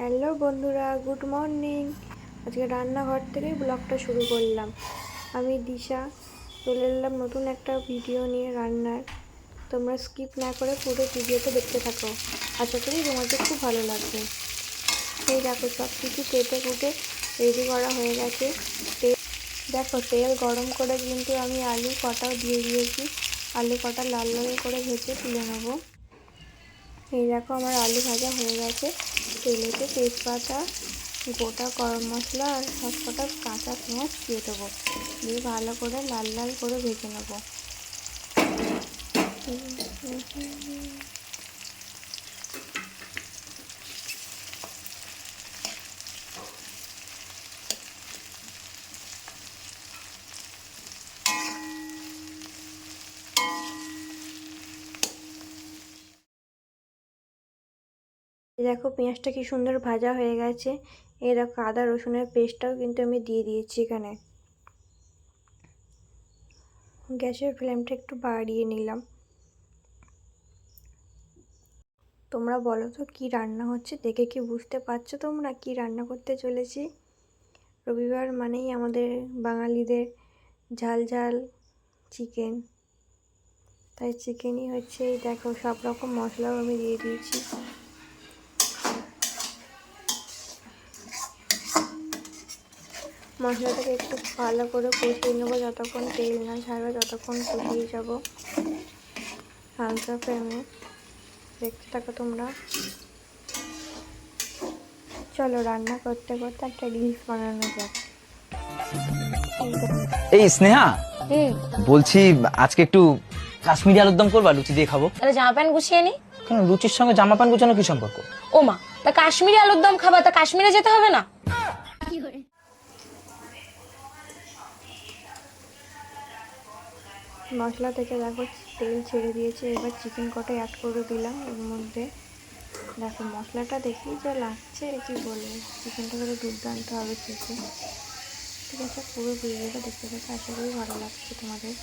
Hello বন্ধুরা, good morning. আজকে রান্নাঘর থেকেই ব্লগটা শুরু করলাম। আমি দিশা চলে এলাম নতুন একটা ভিডিও নিয়ে রান্নার। তোমরা স্কিপ না করে পুরো ভিডিওটা দেখতে থাকো, আশা করি তোমাদের খুব ভালো লাগবে। এই দেখো, সব কিছু কেটে কুটে রেডি করা হয়ে গেছে। দেখো, তেল গরম করে কিন্তু আমি আলু কটাও দিয়ে দিয়েছি। আলু কটা লাল লাল করে ভেজে তুলে নেবো। এই দেখো, আমার আলু ভাজা হয়ে গেছে। তেলেতে তেজপাতা, গোটা গরম মশলা আর সব কটা কাঁচা পেঁয়াজ দিয়ে দেবো, দিয়ে ভালো করে লাল লাল করে ভেজে নেবো। দেখো, পেঁয়াজটা কি সুন্দর ভাজা হয়ে গেছে। এই দেখো, আদা রসুনের পেস্টটাও কিন্তু আমি দিয়ে দিয়েছি এখানে। গ্যাসের ফ্লেমটা একটু বাড়িয়ে নিলাম। তোমরা বলো তো কি রান্না হচ্ছে, দেখে কি বুঝতে পারছো তোমরা কি রান্না করতে চলেছি? রবিবার মানেই আমাদের বাঙালিদের ঝাল ঝাল চিকেন, তাই চিকেনই হচ্ছে। এই দেখো, সব রকম মশলাও আমি দিয়ে দিয়েছি। মশলাটাকে একটু ভালো করে কষিয়ে নেবো, যতক্ষণ তেল না ছাড়বে ততক্ষণ কষিয়ে যাব হালকা ফ্লেমে। দেখতে থাকো তোমরা। চলো, রান্না করতে করতে একটা রিলস বানানো যাক। এই স্নেহা, বলছি আজকে একটু কাশ্মীরি আলুর দম করবা, লুচি দিয়ে খাবো। তাহলে জামা প্যান্ট গুছিয়ে নি। কেন, লুচির সঙ্গে জামা প্যান্ট গুছানো কি সম্পর্ক? ও মা, তা কাশ্মীরি আলুর দম খাবা, তা কাশ্মীরে যেতে হবে না? মশলা থেকে দেখো তেল ছেড়ে দিয়েছে। এবার চিকেন কটা অ্যাড করে দিলাম এর মধ্যে। দেখো, মশলাটা দেখি যা লাগছে, কি বলবো। চিকেনটা করে দুর্দান্ত হবে খেতে। ঠিক আছে, পুরো ভিডিওটা দেখতে দেখতে আশা করি ভালো লাগছে তোমাদের।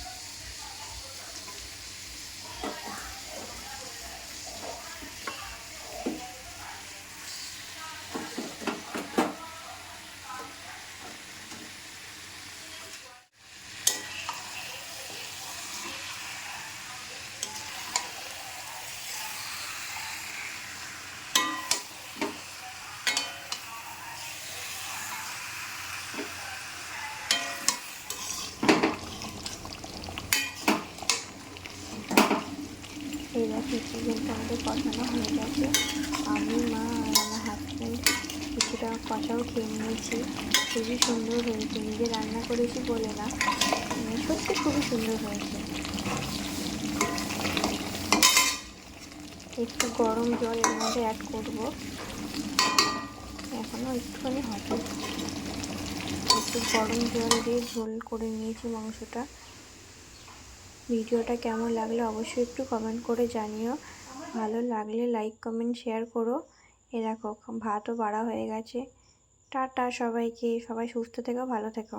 এই দেখো, চিকেনটা আমাদের কষানো হয়ে গেছে। আমি, মা আর আমার হাজব্যান্ড কিছুটা কষাও খেয়ে নিয়েছি। খুবই সুন্দর হয়েছে, নিজে রান্না করেছি বলে না, সত্যি খুবই সুন্দর হয়েছে। একটু গরম জল এর মধ্যে অ্যাড করবো, এখনও একটুখানি হবে। একটু গরম জল দিয়ে ঝোল করে নিয়েছি মাংসটা। ভিডিওটা কেমন লাগলো অবশ্যই একটু কমেন্ট করে জানিও। ভালো লাগলে লাইক কমেন্ট শেয়ার করো। এ দেখো, ভাতও বাড়া হয়ে গেছে। টাটা সবাইকে, সবাই সুস্থ থেকো, ভালো থেকো।